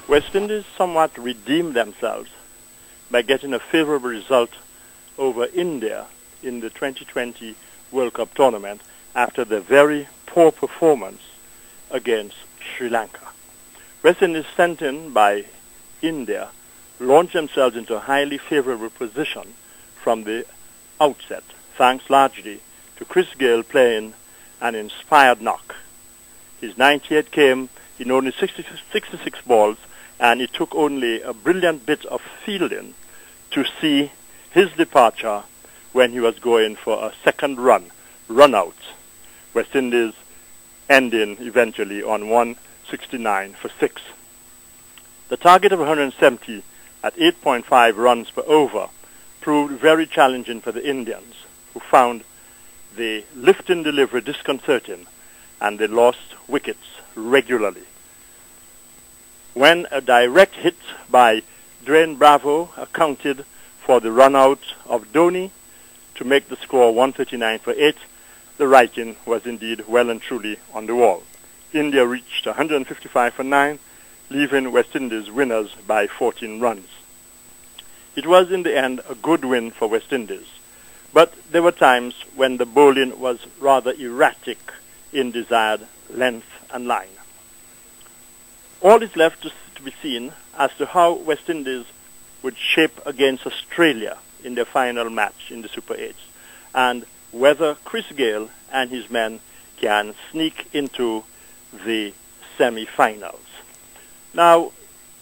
West Indies somewhat redeemed themselves by getting a favorable result over India in the 2020 World Cup tournament after their very poor performance against Sri Lanka. West Indies, sent in by India, launched themselves into a highly favorable position from the outset, thanks largely to Chris Gayle playing an inspired knock. His 98 came in only 66 balls, and it took only a brilliant bit of fielding to see his departure when he was going for a second run out. West Indies ending eventually on 169 for 6. The target of 170 at 8.5 runs per over proved very challenging for the Indians, who found the lift-in delivery disconcerting, and they lost wickets regularly. When a direct hit by Dwayne Bravo accounted for the run-out of Dhoni to make the score 139 for 8, the writing was indeed well and truly on the wall. India reached 155 for 9, leaving West Indies winners by 14 runs. It was in the end a good win for West Indies, but there were times when the bowling was rather erratic in desired length and line. All is left to be seen as to how West Indies would shape against Australia in their final match in the Super 8s, and whether Chris Gayle and his men can sneak into the semi-finals. Now,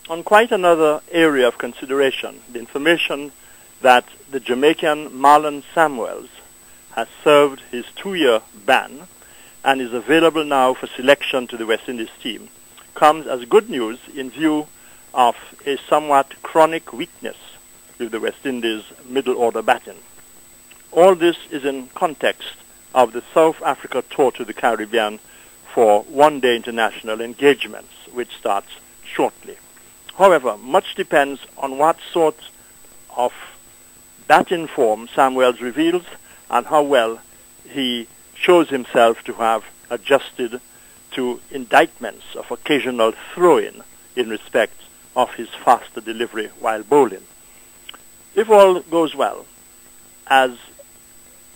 on quite another area of consideration, the information that the Jamaican Marlon Samuels has served his 2-year ban and is available now for selection to the West Indies team comes as good news in view of a somewhat chronic weakness with the West Indies middle order batting. All this is in context of the South Africa tour to the Caribbean for one-day international engagements, which starts shortly. However, much depends on what sort of batting form Samuels reveals and how well he shows himself to have adjusted to indictments of occasional throw-in in respect of his faster delivery while bowling. If all goes well, as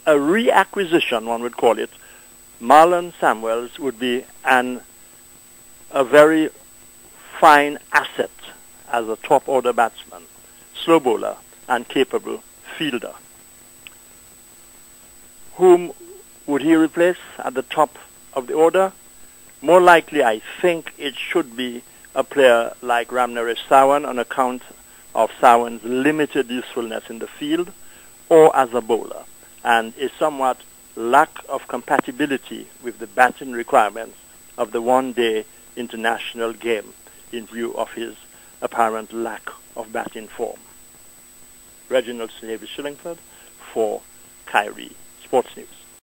a reacquisition, one would call it, Marlon Samuels would be a very fine asset as a top-order batsman, slow bowler, and capable fielder. Whom would he replace at the top of the order? More likely, I think it should be a player like Ramnaresh Sawan on account of Sawan's limited usefulness in the field, or as a bowler, and a somewhat lack of compatibility with the batting requirements of the one-day international game in view of his apparent lack of batting form. Reginald Havis Shillingford for Kairi Sports News.